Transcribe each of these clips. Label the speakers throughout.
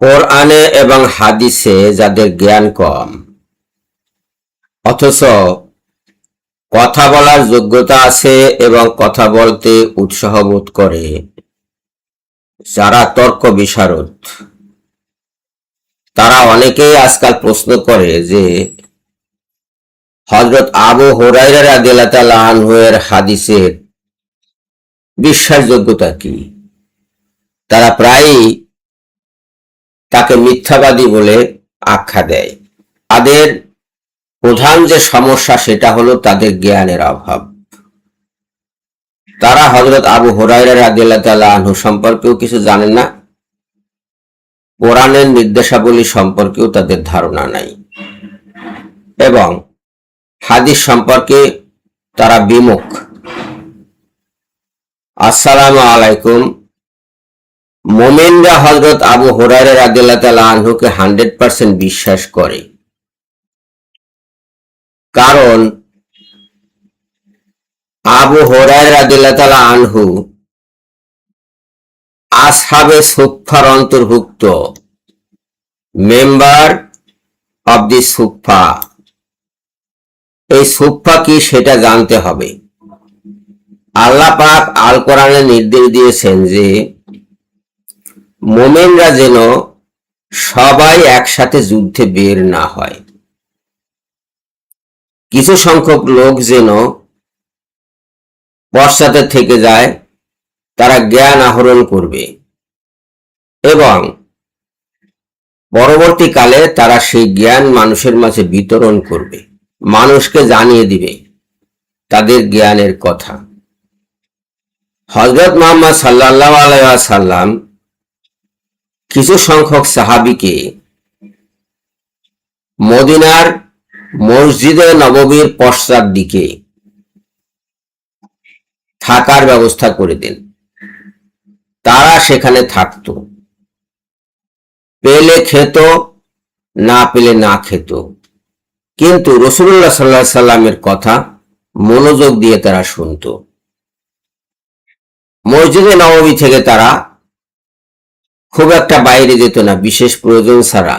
Speaker 1: কোরআনে এবং হাদিসে যাদের জ্ঞান কম অথচ কথা বলার যোগ্যতা আছে এবং কথা বলতে উৎসাহ বোধ করে, যারা তর্ক বিশারদ, তারা অনেকেই আজকাল প্রশ্ন করে যে হযরত আবু হুরায়রা রাদিয়াল্লাহু তাআলা আনহু এর হাদিসের বিশ্বাসযোগ্যতা কি। তারা প্রায়ই তাকে মিথ্যাবাদী বলে আখ্যা দেয়। তাদের প্রধান যে সমস্যা সেটা হলো তাদের জ্ঞানের অভাব। তারা হযরত আবু হুরায়রা রাদিয়াল্লাহু তাআলা আনহু সম্পর্কেও কিছু জানেন না, কোরআনের নির্দেশাবলী সম্পর্কেও তাদের ধারণা নাই, এবং হাদিস সম্পর্কে তারা বিমুখ। আসসালামু আলাইকুম। মুমিনরা হযরত আবু হুরায়রা রাদিয়াল্লাহু তাআলা আনহুকে 100% বিশ্বাস করে, কারণ আবু হুরায়রা রাদিয়াল্লাহু তাআলা আনহু আসহাবে সুফফার অন্তর্ভুক্ত, মেম্বার অব দি সুফফা। এই সুফফা কি সেটা জানতে হবে। আল্লাহ পাক আল কোরআনে নির্দেশ দিয়েছেন যে মুমিনরা যেন সবাই একসাথে যুদ্ধে বের না হয়, কিছু সংখ্যক লোক যেন পশ্চাতে থেকে যায়, তারা জ্ঞান আহরণ করবে এবং পরবর্তীকালে তারা সেই জ্ঞান মানুষের মাঝে বিতরণ করবে, মানুষকে জানিয়ে দিবে তাদের জ্ঞানের কথা। হযরত মুহাম্মদ সাল্লাল্লাহু আলাইহি ওয়াসাল্লাম কিছু সংখ্যক সাহাবীকে মদিনার মসজিদে নববীর পশ্চাৎ দিকে থাকার ব্যবস্থা করে দেন। তারা সেখানে থাকত, পেলে খেত, না পেলে না খেত, কিন্তু রাসূলুল্লাহ সাল্লাল্লাহু আলাইহি সাল্লামের কথা মনোযোগ দিয়ে তারা শুনত। মসজিদে নববী থেকে তারা খুব একটা বাইরে যেত না, বিশেষ প্রয়োজন ছাড়া,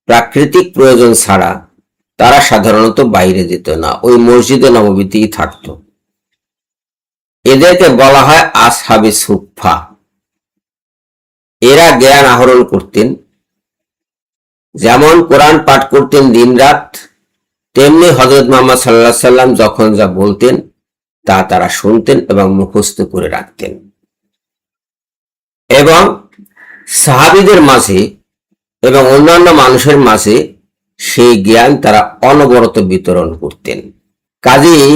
Speaker 1: প্রাকৃতিক প্রয়োজন ছাড়া তারা সাধারণত বাইরে যেত না, ওই মসজিদে নববীতেই থাকত। এদেরকে বলা হয় আসহাবে সুফফা। এরা জ্ঞান আহরণ করতেন, যেমন কোরআন পাঠ করতেন দিনরাত, তেমনি হযরত মুহাম্মদ সাল্লাল্লাহু আলাইহি সাল্লাম যখন যা বলতেন তা তারা শুনতেন এবং মুখস্থ করে রাখতেন, এবং সাহাবীদের মাঝে এবং অন্যান্য মানুষের মাঝে সেই জ্ঞান তারা অনবরত বিতরণ করতেন। কাজেই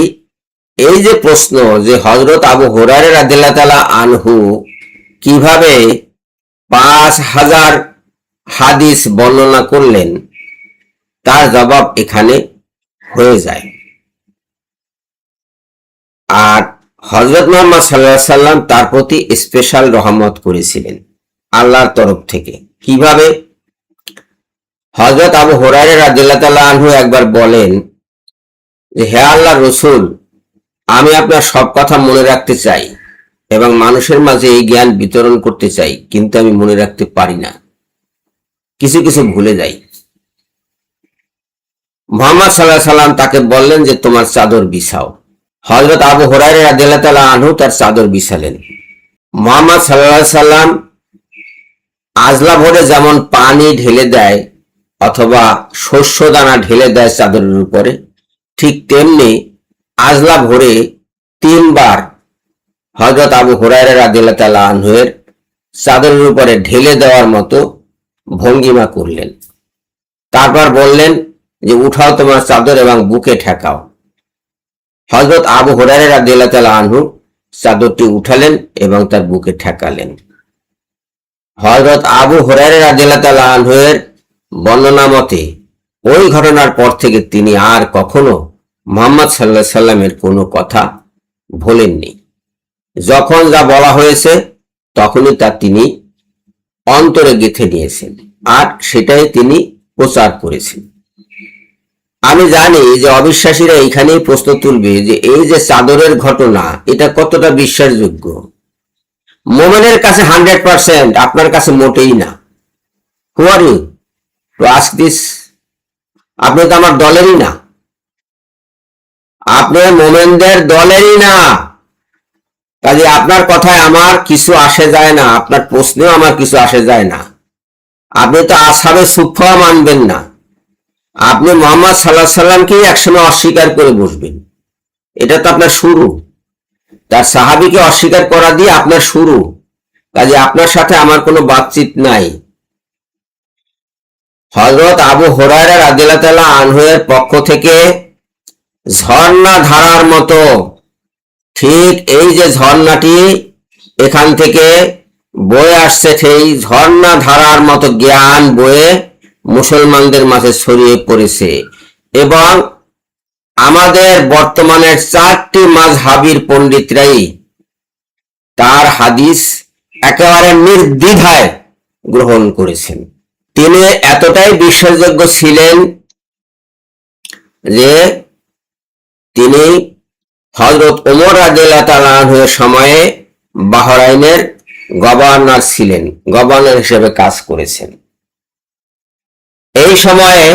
Speaker 1: এই যে প্রশ্ন যে হযরত আবু হুরায়রা রাদিয়াল্লাহু তাআলা আনহু কিভাবে 5000 হাদিস বর্ণনা করলেন, তার জবাব এখানে হয়ে যায়। আর হযরত মুহাম্মদ সাল্লাল্লাহু আলাইহি সাল্লাম তার প্রতি স্পেশাল রহমত করেছিলেন আল্লাহর তরফ থেকে। কিভাবে? হযরত আবু হুরায়রা রাদিয়াল্লাহু তাআলা আনহু একবার বলেন যে, হে আল্লাহর রাসূল, আমি আপনার সব কথা মনে রাখতে চাই এবং মানুষের মাঝে এই জ্ঞান বিতরণ করতে চাই, কিন্তু আমি মনে রাখতে পারি না, কিছু কিছু ভুলে যাই। মুহাম্মদ সাল্লাল্লাহু আলাইহি সাল্লাম তাকে বললেন যে তোমার চাদর বিছাও। হযরত আবু হুরায়রা রাদিয়াল্লাহু তাআলা আনহু তার চাদর বিছালেন। মুহাম্মদ সাল্লাল্লাহু আলাইহি সাল্লাম আজলা ভরে যেমন পানি ঢেলে দেয় অথবা শস্য দানা ঢেলে দেয় চাদরের উপরে, ঠিক তেমনি আজলা ভরে 3 বার হযরত আবু হুরায়রা রাদিয়াল্লাহু তাআলা আনহু এর চাদরের উপরে ঢেলে দেওয়ার মতো ভঙ্গিমা করলেন। তারপর বললেন যে উঠাও তোমার চাদর এবং বুকে ঠেকাও। হযরত আবু হুরায়রা রাদিয়াল্লাহু তাআলা আনহু চাদরটি উঠালেন এবং তার বুকে ঠেকালেন। হযরত আবু হুরায়রা রাদিয়াল্লাহু তাআলা আনহু এর বর্ণনা মতে ওই ঘটনার পর থেকে তিনি আর কখনো মুহাম্মদ সাল্লাল্লাহু আলাইহি সাল্লামের কোনো কথা ভোলেননি। যখন যা বলা হয়েছে তখনই তা তিনি অন্তরে গেঁথে নিয়েছেন আর সেটাই তিনি প্রচার করেছেন। আমি জানি যে অবিশ্বাসীরা এইখানেই প্রশ্ন তুলবে যে এই যে চাদরের ঘটনা, এটা কতটা বিশ্বাসযোগ্য। মুমিনের কাছে 100%, আপনার কাছে মোটেই না। Who are you to ask this? আপনি তো আমার দলেরই না, আপনি মোমেনদের দলেরই না, কাজে আপনার কথায় আমার কিছু আসে যায় না, আপনার প্রশ্নেও আমার কিছু আসে যায় না। আপনি তো আসহাবে সুফফা মানবেন না, আপনি মোহাম্মদ সাল্লাল্লাহু সাল্লামকেই একসময় অস্বীকার করে বসবেন। এটা তো আপনার শুরু, তার সাহাবীকে অস্বীকার করা দিয়ে আপনার শুরু। কাজে আপনার সাথে আমার কোনো বাতচিত নাই। হযরত আবু হুরায়রা রাদিয়াল্লাহু তাআলা আনহু-এর পক্ষ থেকে ঝর্ণা ধারার মতো, ঠিক এই যে ঝর্ণাটি এখান থেকে বয়ে আসছে, সেই ঝর্ণা ধারার মতো জ্ঞান বয়ে মুসলমানদের মাঝে ছড়িয়ে পড়েছে। এবং আমাদের বর্তমানের 4টি মাযহাবীর পণ্ডিতরাই তার হাদিস একেবারে নির্দ্বিধায় গ্রহণ করেছেন। তিনি এতটাই বিশ্বাসযোগ্য ছিলেন যে তিনি হযরত ওমর রাদিয়াল্লাহু তাআলা আনহু-এর সময়ে বাহরাইনের গভর্নর ছিলেন, গভর্নর হিসেবে কাজ করেছেন। এই সময়ে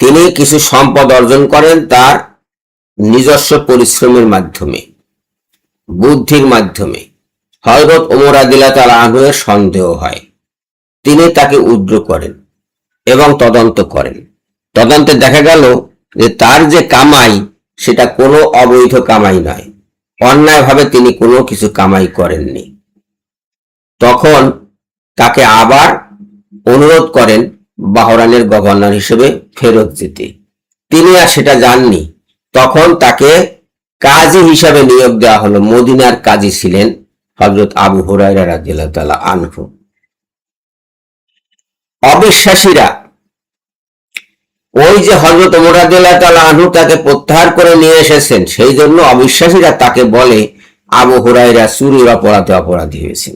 Speaker 1: তিনি কিছু সম্পদ অর্জন করেন তার নিজস্ব পরিশ্রমের মাধ্যমে, বুদ্ধির মাধ্যমে। হযরত ওমর রাদিয়াল্লাহু তাআলা আনহু-এর সন্দেহ হয়, তিনি তাকে উদ্র করেন এবং তদন্ত করেন। তদন্তে দেখা গেল যে তার যে কামাই সেটা কোনো অবৈধ কামাই নয়, অন্যায়ভাবে তিনি কোনো কিছু কামাই করেননি। তখন তাকে আবার অনুরোধ করেন বাহরাইনের গভর্নর হিসেবে ফেরত যেতে, তিনি আর সেটা যাননি। তখন তাকে কাজী হিসাবে নিয়োগ দেওয়া হলো। মদিনার কাজী ছিলেন হযরত আবু হুরায়রা রাদিয়াল্লাহু তাআলা আনহু। অবিশ্বাসীরা ওই যে হযরত ওমর রাদিয়াল্লাহু তাআলা আনহু তাকে প্রত্যাহার করে নিয়ে এসেছেন, সেই জন্য অবিশ্বাসীরা তাকে বলে আবু হুরায়রা চুরির অপরাধে অপরাধী হয়েছেন।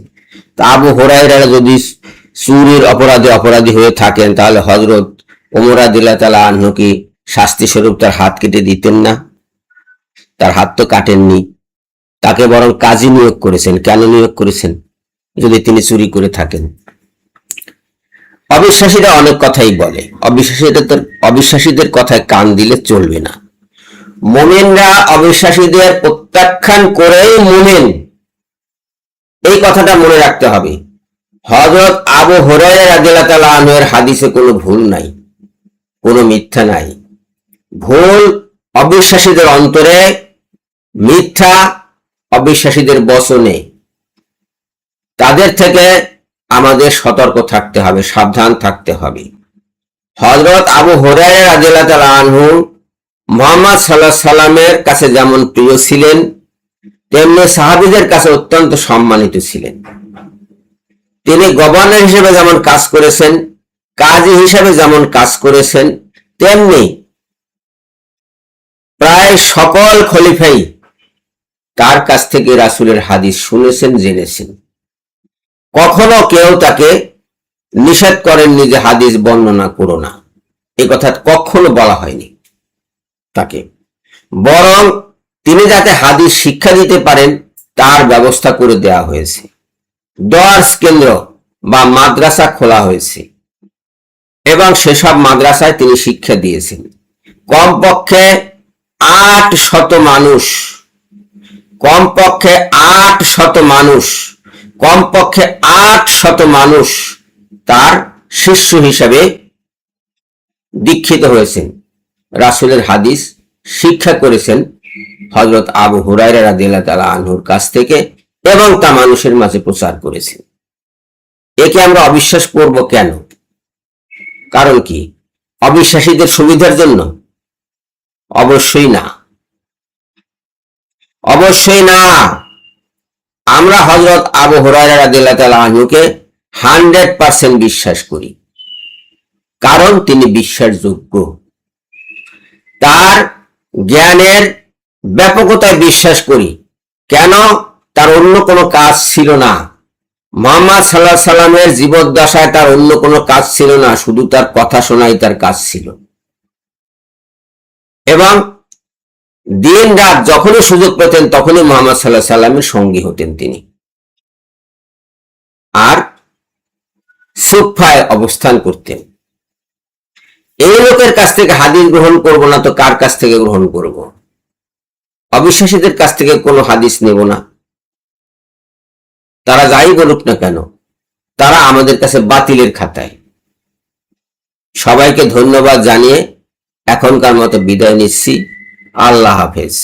Speaker 1: তা আবু হুরায়রা যদি চুরির অপরাধে অপরাধী হয়ে থাকেন, তাহলে হযরত ওমর রাদিয়াল্লাহু তাআলা আনহু কি শাস্তি স্বরূপ তার হাত কেটে দিতেন না? তার হাত তো কাটেননি, তাকে বরং কাজী নিয়োগ করেছেন। কেন নিয়োগ করেছেন যদি তিনি চুরি করে থাকেন? অবিশ্বাসীরা অনেক কথাই বলে, অবিশ্বাসীদের কথায় কান দিলে চলবে না। মুমিনরা অবিশ্বাসীদের প্রত্যাখ্যান করেই মুমিন, এই কথাটা মনে রাখতে হবে। হযরত আবু হুরায়রা রাদিয়াল্লাহু তাআলা আনহু-এর হাদিসে কোনো ভুল নাই, কোনো মিথ্যা নাই। ভুল অবিশ্বাসীদের অন্তরে, মিথ্যা অবিশ্বাসীদের বচনে। তাদের থেকে আমাদের সতর্ক থাকতে হবে, সাবধান থাকতে হবে। হযরত আবু হুরায়রা রাদিয়াল্লাহু তাআলা আনহু মুহাম্মদ সাল্লাল্লাহু আলাইহি সাল্লামের কাছে যেমন প্রিয় ছিলেন, তেমনি সাহাবীদের কাছে অত্যন্ত সম্মানিত ছিলেন। তিনি গভর্নর হিসেবে যেমন কাজ করেছেন, কাজী হিসেবে যেমন কাজ করেছেন, তেমনি প্রায় সকল খলিফাই তার কাছ থেকে রাসূলের হাদিস শুনেছেন, জেনেছেন। কখনো কেউ তাকে নিষেধ করেননি যে হাদিস বর্ণনা করো না, এ কথা কখনো বলা হয়নি তাকে। বরং তিনি যাতে হাদিস শিক্ষা দিতে পারেন তার ব্যবস্থা করে দেওয়া হয়েছে। দর্স কেন্দ্র বা মাদ্রাসা খোলা হয়েছে এবং সেসব মাদ্রাসায় তিনি শিক্ষা দিয়েছেন। কমপক্ষে 800 মানুষ, কমপক্ষে 800 মানুষ, কমপক্ষে 800 মানুষ তার শিষ্য হিসাবে দীক্ষিত হয়েছেন, রাসূলের হাদিস শিক্ষা করেছেন হযরত আবু হুরায়রা রাদিয়াল্লাহু তাআলা আনহুর কাছ থেকে এবং তা মানুষের মাঝে প্রচার করেছেন। একে আমরা অবিশ্বাস করব কেন? কারণ কি? অবিশ্বাসীদের সুবিধার জন্য? অবশ্যই না, অবশ্যই না। আমরা হযরত আবু হুরায়রা রাদিয়াল্লাহু তাআলা আনহুকে 100% বিশ্বাস করি, কারণ তিনি বিশ্বাসযোগ্য। তার জ্ঞানের ব্যাপকতায় বিশ্বাস করি। কেন? তার অন্য কোনো কাজ ছিল না। মুহাম্মদ সাল্লাল্লাহু আলাইহি সাল্লামের জীবদ্দশায় তার অন্য কোনো কাজ ছিল না, শুধু তার কথা শোনাই তার কাজ ছিল। এবং দিন রাত যখনই সুযোগ পেতেন তখনই মুহাম্মদ সাল্লাল্লাহু আলাইহি সাল্লামের সঙ্গী হতেন তিনি। আর সুফায় অবস্থান করতেন। এই লোকের কাছ থেকে হাদিস গ্রহণ করব না তো কার কাছ থেকে গ্রহণ করব? অবিশ্বাসীদের কাছ থেকে কোনো হাদিস নেব না। তারা যাই বলুক না কেন, তারা আমাদের কাছে বাতিলের খাতায়। সবাইকে ধন্যবাদ জানিয়ে এখনকার মতো বিদায় নিচ্ছি। আল্লাহ হাফেজ।